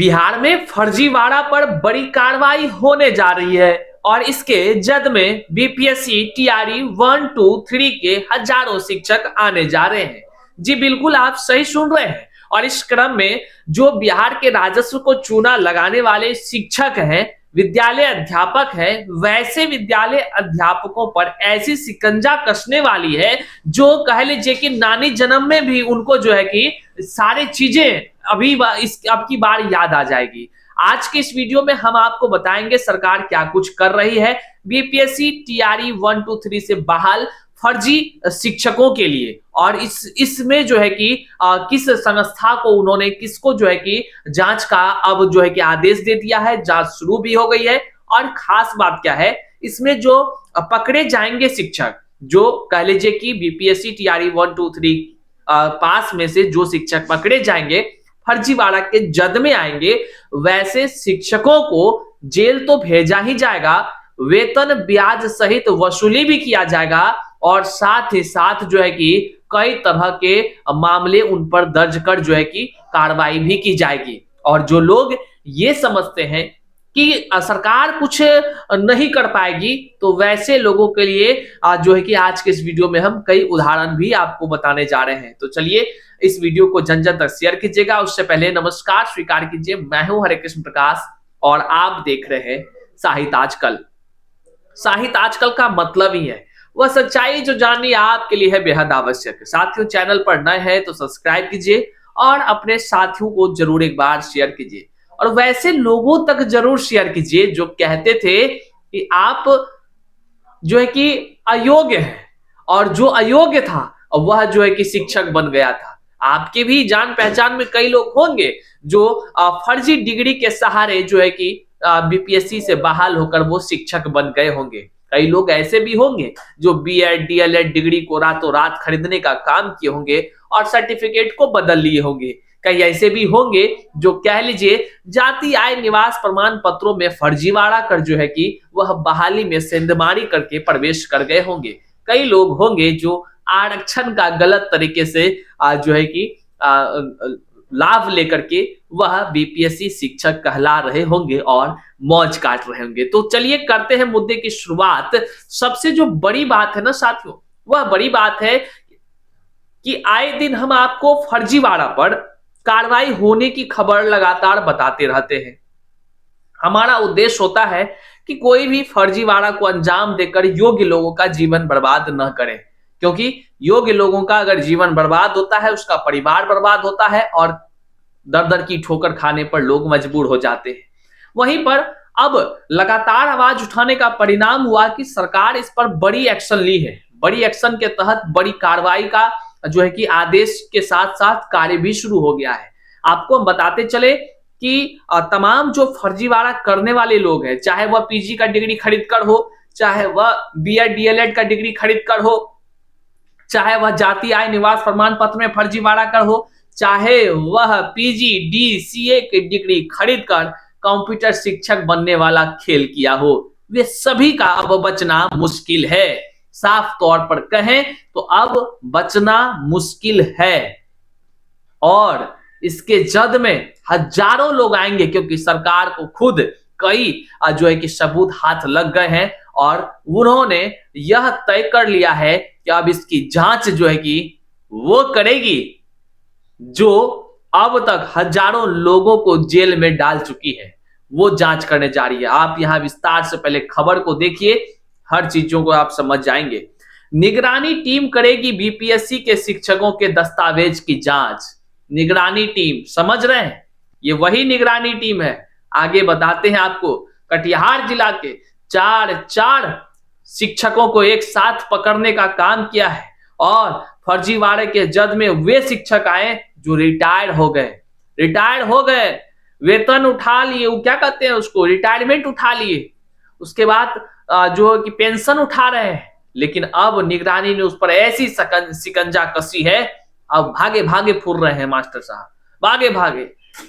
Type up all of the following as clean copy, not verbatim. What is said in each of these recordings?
बिहार में फर्जीवाड़ा पर बड़ी कार्रवाई होने जा रही है और इसके जद में बीपीएससी टीआरई 1, 2, 3 के हजारों शिक्षक आने जा रहे हैं। जी बिल्कुल, आप सही सुन रहे हैं। और इस क्रम में जो बिहार के राजस्व को चूना लगाने वाले शिक्षक हैं, विद्यालय अध्यापक हैं, वैसे विद्यालय अध्यापकों पर ऐसी शिकंजा कसने वाली है जो कह लीजिए कि नानी जन्म में भी उनको जो है कि सारी चीजें अभी अब की बार याद आ जाएगी। आज के इस वीडियो में हम आपको बताएंगे सरकार क्या कुछ कर रही है बीपीएससी टीआरई 1, 2, 3 से बहाल फर्जी शिक्षकों के लिए, और इसमें जो है कि किस संस्था को उन्होंने किसको जो है कि जांच का अब जो है कि आदेश दे दिया है, जांच शुरू भी हो गई है। और खास बात क्या है, इसमें जो पकड़े जाएंगे शिक्षक, जो कह लीजिए कि बीपीएससी टीआरई 1, 2, 3 पास में से जो शिक्षक पकड़े जाएंगे, फर्जीवाड़ा के जद में आएंगे, वैसे शिक्षकों को जेल तो भेजा ही जाएगा, वेतन ब्याज सहित वसूली भी किया जाएगा और साथ ही साथ जो है कि कई तरह के मामले उन पर दर्ज कर जो है कि कार्रवाई भी की जाएगी। और जो लोग ये समझते हैं कि सरकार कुछ नहीं कर पाएगी, तो वैसे लोगों के लिए जो है कि आज के इस वीडियो में हम कई उदाहरण भी आपको बताने जा रहे हैं। तो चलिए इस वीडियो को जन जन तक शेयर कीजिएगा। उससे पहले नमस्कार स्वीकार कीजिए, मैं हूं हरे कृष्ण प्रकाश और आप देख रहे हैं साहित्य आजकल। साहित्य आजकल का मतलब ही है वह सच्चाई जो जाननी आपके लिए है बेहद आवश्यक। साथियों, चैनल पर नए हैं तो सब्सक्राइब कीजिए और अपने साथियों को जरूर एक बार शेयर कीजिए, और वैसे लोगों तक जरूर शेयर कीजिए जो कहते थे कि आप जो है कि अयोग्य है, और जो अयोग्य था वह जो है कि शिक्षक बन गया था। आपके भी जान पहचान में कई लोग होंगे जो फर्जी डिग्री के सहारे जो है कि बीपीएससी से बहाल होकर वो शिक्षक बन गए होंगे। कई लोग ऐसे भी होंगे जो बीएड डीएलएड डिग्री को रातों रात खरीदने का काम किए होंगे और सर्टिफिकेट को बदल लिए होंगे। कई ऐसे भी होंगे जो कह लीजिए जाति आय निवास प्रमाण पत्रों में फर्जीवाड़ा कर जो है कि वह बहाली में सेंधमारी करके प्रवेश कर गए होंगे। कई लोग होंगे जो आरक्षण का गलत तरीके से जो है कि लाभ लेकर के वह बीपीएससी शिक्षक कहला रहे होंगे और मौज काट रहे होंगे। तो चलिए करते हैं मुद्दे की शुरुआत। सबसे जो बड़ी बात है ना साथियों, वह बड़ी बात है कि आए दिन हम आपको फर्जीवाड़ा पर कार्रवाई होने की खबर लगातार बताते रहते हैं। हमारा उद्देश्य होता है कि कोई भी फर्जीवाड़ा को अंजाम देकर योग्य लोगों का जीवन बर्बाद न करें, क्योंकि योग्य लोगों का अगर जीवन बर्बाद होता है, उसका परिवार बर्बाद होता है और दर दर की ठोकर खाने पर लोग मजबूर हो जाते हैं। वहीं पर अब लगातार आवाज उठाने का परिणाम हुआ कि सरकार इस पर बड़ी एक्शन ली है। बड़ी एक्शन के तहत बड़ी कार्रवाई का जो है कि आदेश के साथ साथ कार्य भी शुरू हो गया है। आपको हम बताते चले कि तमाम जो फर्जीवाड़ा करने वाले लोग हैं, चाहे वह पीजी का डिग्री खरीद कर हो, चाहे वह बीएड डीएलएड का डिग्री खरीद कर हो, चाहे वह जाति आय निवास प्रमाण पत्र में फर्जीवाड़ा कर हो, चाहे वह पीजी डीसीए की डिग्री खरीद कर कंप्यूटर शिक्षक बनने वाला खेल किया हो, वे सभी का अब बचना मुश्किल है। साफ तौर पर कहें तो अब बचना मुश्किल है और इसके जद में हजारों लोग आएंगे, क्योंकि सरकार को खुद कई जो है कि सबूत हाथ लग गए हैं और उन्होंने यह तय कर लिया है कि अब इसकी जांच जो है कि वो करेगी जो अब तक हजारों लोगों को जेल में डाल चुकी है, वो जांच करने जा रही है। आप यहां विस्तार से पहले खबर को देखिए, हर चीजों को आप समझ जाएंगे। निगरानी टीम करेगी बीपीएससी के शिक्षकों के दस्तावेज की जांच। निगरानी टीम, समझ रहे हैं, ये वही निगरानी टीम है। आगे बताते हैं आपको। कटिहार जिला के चार शिक्षकों को एक साथ पकड़ने का काम किया है और फर्जीवाड़े के जद में वे शिक्षक आए जो रिटायर हो गए, वेतन उठा लिए, वो क्या कहते हैं उसको, रिटायरमेंट उठा लिए, उसके बाद जो कि पेंशन उठा रहे हैं। लेकिन अब निगरानी ने उस पर ऐसी शिकंजा कसी है, अब भागे भागे फुर रहे हैं मास्टर साहब, भागे भागे।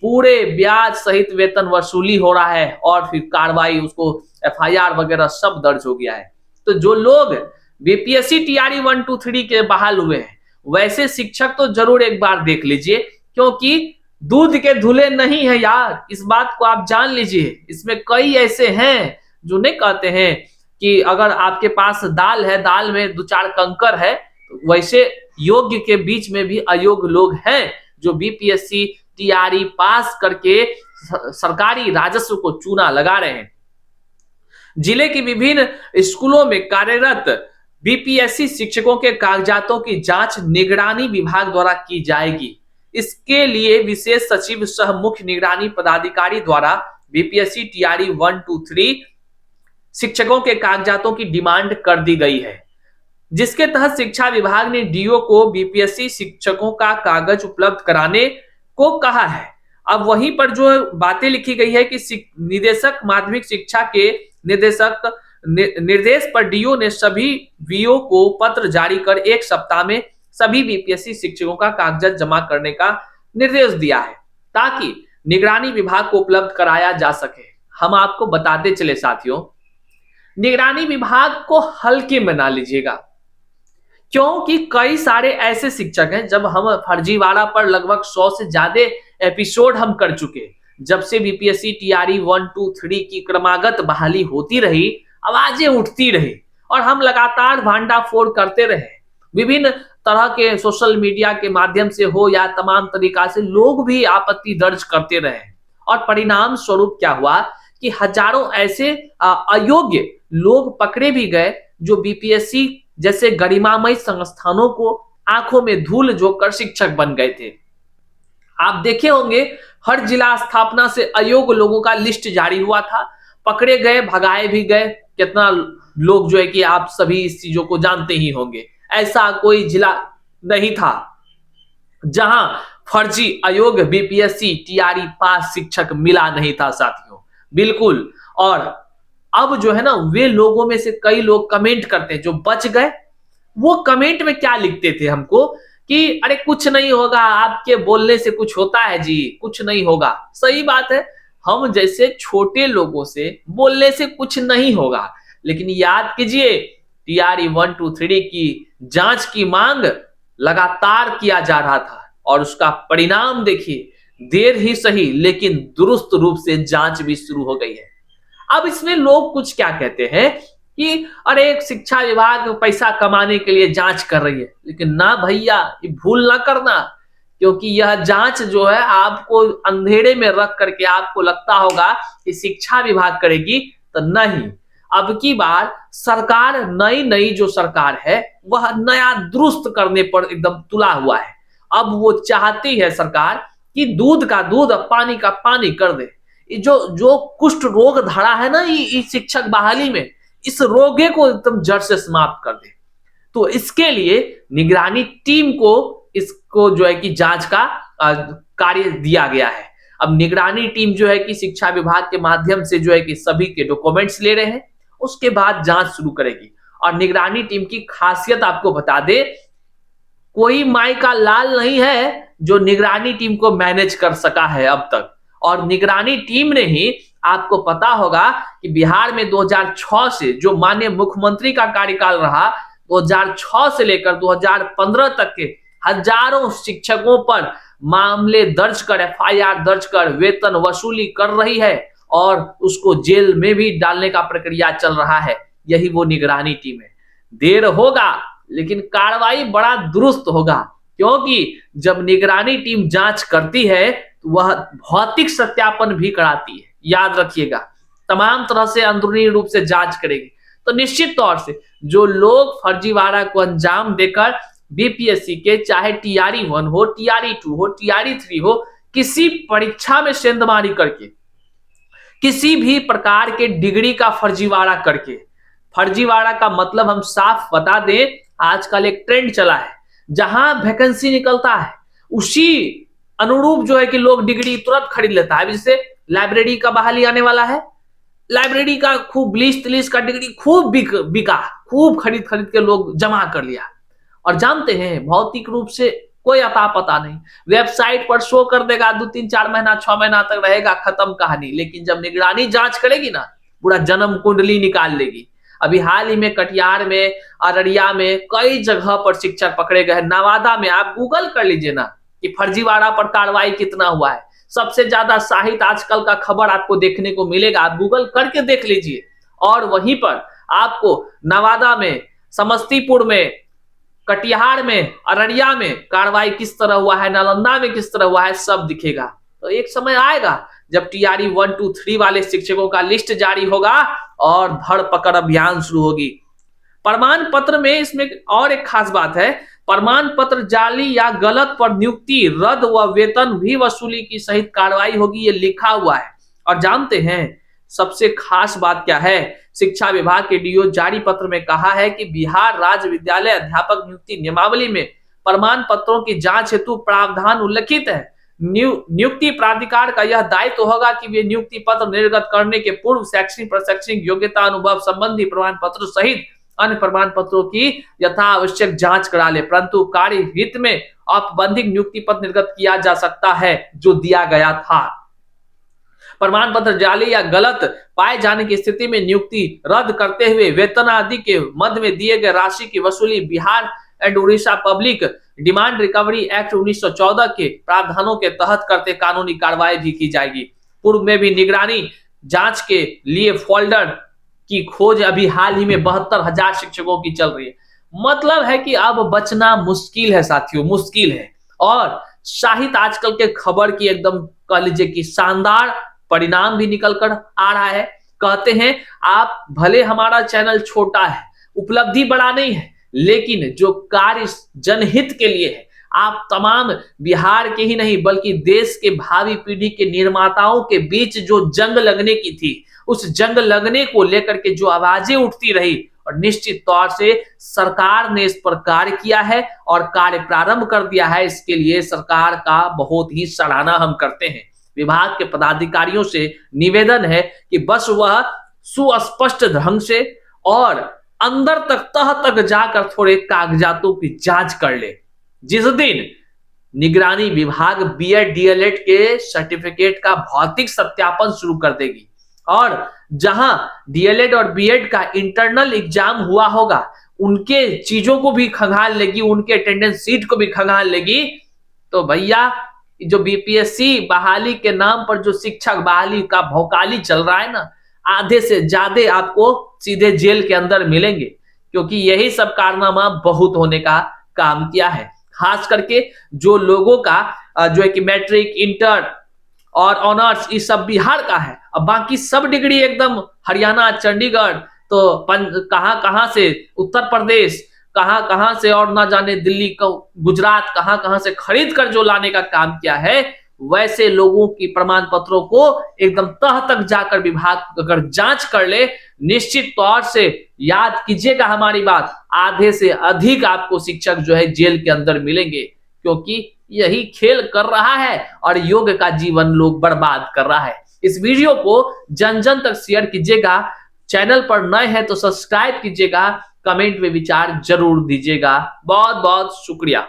पूरे ब्याज सहित वेतन वसूली हो रहा है और फिर कार्रवाई, उसको एफआईआर वगैरह सब दर्ज हो गया है। तो जो लोग बीपीएससी टीआरई 1, 2, 3 के बहाल हुए हैं, वैसे शिक्षक तो जरूर एक बार देख लीजिए, क्योंकि दूध के धुले नहीं है यार, इस बात को आप जान लीजिए। इसमें कई ऐसे हैं जो नहीं कहते हैं कि अगर आपके पास दाल है, दाल में दो चार कंकर है, तो वैसे योग्य के बीच में भी अयोग्य लोग हैं जो बीपीएससी टीआरई पास करके सरकारी राजस्व को चूना लगा रहे हैं। जिले की विभिन्न स्कूलों में कार्यरत बीपीएससी शिक्षकों के कागजातों की जांच निगरानी विभाग द्वारा की जाएगी। इसके लिए विशेष सचिव सह मुख्य निगरानी पदाधिकारी द्वारा बीपीएससी टीआरई 1, 2, 3 शिक्षकों के कागजातों की डिमांड कर दी गई है, जिसके तहत शिक्षा विभाग ने डीओ को बीपीएससी शिक्षकों का कागज उपलब्ध कराने को कहा है। अब वहीं पर जो बातें लिखी गई है कि निदेशक माध्यमिक शिक्षा के निर्देश पर डीओ ने सभी वीओ को पत्र जारी कर 1 सप्ताह में सभी बीपीएससी शिक्षकों का कागजात जमा करने का निर्देश दिया है, ताकि निगरानी विभाग को उपलब्ध कराया जा सके। हम आपको बताते चले साथियों, निगरानी विभाग को हल्के में ना लीजिएगा, क्योंकि कई सारे ऐसे शिक्षक हैं, जब हम फर्जीवाड़ा पर लगभग 100 से ज्यादा एपिसोड हम कर चुके, जब से बीपीएससी टीआरई 1, 2, 3 की क्रमागत बहाली होती रही, आवाजें उठती रही और हम लगातार भांडाफोड़ करते रहे। विभिन्न तरह के सोशल मीडिया के माध्यम से हो या तमाम तरीका से लोग भी आपत्ति दर्ज करते रहे, और परिणाम स्वरूप क्या हुआ कि हजारों ऐसे अयोग्य लोग पकड़े भी गए जो बीपीएससी जैसे गरिमामय संस्थानों को आंखों में धूल झोंककर शिक्षक बन गए थे। आप देखे होंगे हर जिला स्थापना से अयोग्य लोगों का लिस्ट जारी हुआ था, पकड़े गए, भगाए भी गए। कितना लोग जो है कि आप सभी इस चीजों को जानते ही होंगे। ऐसा कोई जिला नहीं था जहां फर्जी अयोग्य बीपीएससी टीआरई पास शिक्षक मिला नहीं था साथियों, बिल्कुल। और अब जो है ना, वे लोगों में से कई लोग कमेंट करते हैं, जो बच गए वो कमेंट में क्या लिखते थे हमको कि अरे कुछ नहीं होगा, आपके बोलने से कुछ होता है जी, कुछ नहीं होगा। सही बात है, हम जैसे छोटे लोगों से बोलने से कुछ नहीं होगा, लेकिन याद कीजिए टीआरई 1, 2, 3 की जांच की मांग लगातार किया जा रहा था, और उसका परिणाम देखिए, देर ही सही लेकिन दुरुस्त रूप से जांच भी शुरू हो गई है। अब इसमें लोग कुछ क्या कहते हैं कि अरे शिक्षा विभाग पैसा कमाने के लिए जांच कर रही है, लेकिन ना भैया, ये भूल ना करना, क्योंकि यह जांच जो है आपको अंधेरे में रख करके आपको लगता होगा कि शिक्षा विभाग करेगी, तो नहीं। अब की बार सरकार, नई जो सरकार है, वह नया दुरुस्त करने पर एकदम तुला हुआ है। अब वो चाहती है सरकार कि दूध का दूध और पानी का पानी कर दे। जो कुष्ठ रोग धरा है ना ये शिक्षक बहाली में, इस रोगे को एकदम जड़ से समाप्त कर दे। तो इसके लिए निगरानी टीम को इसको जो है कि जांच का कार्य दिया गया है। अब निगरानी टीम जो है कि शिक्षा विभाग के माध्यम से जो है कि सभी के डॉक्यूमेंट्स ले रहे हैं, उसके बाद जांच शुरू करेगी। और निगरानी टीम की खासियत आपको बता दे, कोई माई का लाल नहीं है जो निगरानी टीम को मैनेज कर सका है अब तक। और निगरानी टीम ने ही, आपको पता होगा कि बिहार में 2006 से जो माननीय मुख्यमंत्री का कार्यकाल रहा, 2006 से लेकर 2015 तक के हजारों शिक्षकों पर मामले दर्ज कर, एफआईआर दर्ज कर वेतन वसूली कर रही है, और उसको जेल में भी डालने का प्रक्रिया चल रहा है। यही वो निगरानी टीम है। देर होगा लेकिन कार्रवाई बड़ा दुरुस्त होगा, क्योंकि जब निगरानी टीम जांच करती है तो वह भौतिक सत्यापन भी कराती है। याद रखिएगा, तमाम तरह से अंदरूनी रूप से जांच करेगी। तो निश्चित तौर से जो लोग फर्जीवाड़ा को अंजाम देकर बीपीएससी के, चाहे टीआरई 1 हो, टीआरई 2 हो, टीआरई 3 हो, किसी परीक्षा में सेंधमारी करके, किसी भी प्रकार के डिग्री का फर्जीवाड़ा करके, फर्जीवाड़ा का मतलब हम साफ बता दें, आजकल एक ट्रेंड चला है, जहां वैकेंसी निकलता है उसी अनुरूप जो है कि लोग डिग्री तुरंत खरीद लेता है। जैसे लाइब्रेरी का बहाली आने वाला है, लाइब्रेरी का खूब लिस्ट का डिग्री खूब बिका, खूब खरीद के लोग जमा कर लिया। और जानते हैं भौतिक रूप से कोई अता पता नहीं, वेबसाइट पर शो कर देगा, 2, 3, 4 महीना 6 महीना तक रहेगा, खत्म कहानी। लेकिन जब निगरानी जांच करेगी ना, पूरा जन्म कुंडली निकाल लेगी। अभी हाल ही में कटिहार में, अररिया में कई जगह पर शिक्षक पकड़े गए। नवादा में आप गूगल कर लीजिए ना कि फर्जीवाड़ा पर कार्रवाई कितना हुआ है। सबसे ज्यादा साहित्य आजकल का खबर आपको देखने को मिलेगा, आप गूगल करके देख लीजिए। और वहीं पर आपको नवादा में, समस्तीपुर में, कटिहार में, अररिया में कार्रवाई किस तरह हुआ है, नालंदा में किस तरह हुआ है, सब दिखेगा। तो एक समय आएगा जब टीआरई 1, 2, 3 वाले शिक्षकों का लिस्ट जारी होगा और धर पकड़ अभियान शुरू होगी। प्रमाण पत्र में इसमें और एक खास बात है, प्रमाण पत्र जाली या गलत पर नियुक्ति रद्द व वेतन भी वसूली की सहित कार्रवाई होगी, ये लिखा हुआ है। और जानते हैं सबसे खास बात क्या है, शिक्षा विभाग के डीओ जारी पत्र में कहा है कि बिहार राज्य विद्यालय अध्यापक नियुक्ति नियमावली में प्रमाण पत्रों की जांच हेतु प्रावधान उल्लिखित है। नियुक्ति प्राधिकार का यह दायित्व होगा कि वे नियुक्ति पत्र निर्गत करने के पूर्व शैक्षणिक प्रशैक्षणिक योग्यता अनुभव संबंधी प्रमाण पत्र सहित अन्य प्रमाण पत्रों की यथा आवश्यक जांच करा ले, परंतु कार्य हित में औपबंधिक नियुक्ति पत्र निर्गत किया जा सकता है जो दिया गया था। प्रमाण पत्र जाली या गलत पाए जाने की स्थिति में नियुक्ति रद्द करते हुए वेतन आदि के मद में दिए गए राशि की वसूली Bihar and Orissa public demand recovery act 1914 के प्रावधानों के तहत करते कानूनी कार्रवाई भी की जाएगी। पूर्व में भी निगरानी जांच के लिए फोल्डर की खोज अभी हाल ही में 72,000 शिक्षकों की चल रही है। मतलब है कि अब बचना मुश्किल है साथियों, मुश्किल है। और साहित्य आजकल के खबर की एकदम कह लीजिए कि शानदार परिणाम भी निकल कर आ रहा है। कहते हैं आप भले हमारा चैनल छोटा है, उपलब्धि बड़ा नहीं है, लेकिन जो कार्य जनहित के लिए है, आप तमाम बिहार के ही नहीं बल्कि देश के भावी पीढ़ी के निर्माताओं के बीच जो जंग लगने की थी, उस जंग लगने को लेकर के जो आवाजें उठती रही, और निश्चित तौर से सरकार ने इस पर कार्य किया है और कार्य प्रारंभ कर दिया है। इसके लिए सरकार का बहुत ही सराहना हम करते हैं। विभाग के पदाधिकारियों से निवेदन है कि बस वह सुस्पष्ट ढंग से और अंदर तक तह तक जाकर थोड़े कागजातों की जांच कर ले। जिस दिन निगरानी विभाग बीएड डीएलएड के सर्टिफिकेट का भौतिक सत्यापन शुरू कर देगी और जहां डीएलएड और बीएड का इंटरनल एग्जाम हुआ होगा, उनके चीजों को भी खंगाल लेगी, उनके अटेंडेंस सीट को भी खंगाल लेगी, तो भैया जो बीपीएससी बहाली के नाम पर जो शिक्षक बहाली का भौकाली चल रहा है ना, आधे से ज्यादा आपको सीधे जेल के अंदर मिलेंगे, क्योंकि यही सब कारनामा बहुत होने का काम किया है। खास करके जो लोगों का जो है कि मैट्रिक, इंटर और ऑनर्स ये सब बिहार का है, अब बाकी सब डिग्री एकदम हरियाणा, चंडीगढ़, तो कहां से उत्तर प्रदेश, कहां से और ना जाने दिल्ली, गुजरात, कहां से खरीद कर जो लाने का काम किया है, वैसे लोगों की प्रमाण पत्रों को एकदम तह तक जाकर विभाग अगर जांच कर ले, निश्चित तौर से याद कीजिएगा हमारी बात, आधे से अधिक आपको शिक्षक जो है जेल के अंदर मिलेंगे, क्योंकि यही खेल कर रहा है और योग का जीवन लोग बर्बाद कर रहा है। इस वीडियो को जन जन तक शेयर कीजिएगा, चैनल पर नए हैं तो सब्सक्राइब कीजिएगा, कमेंट में विचार जरूर दीजिएगा। बहुत बहुत शुक्रिया।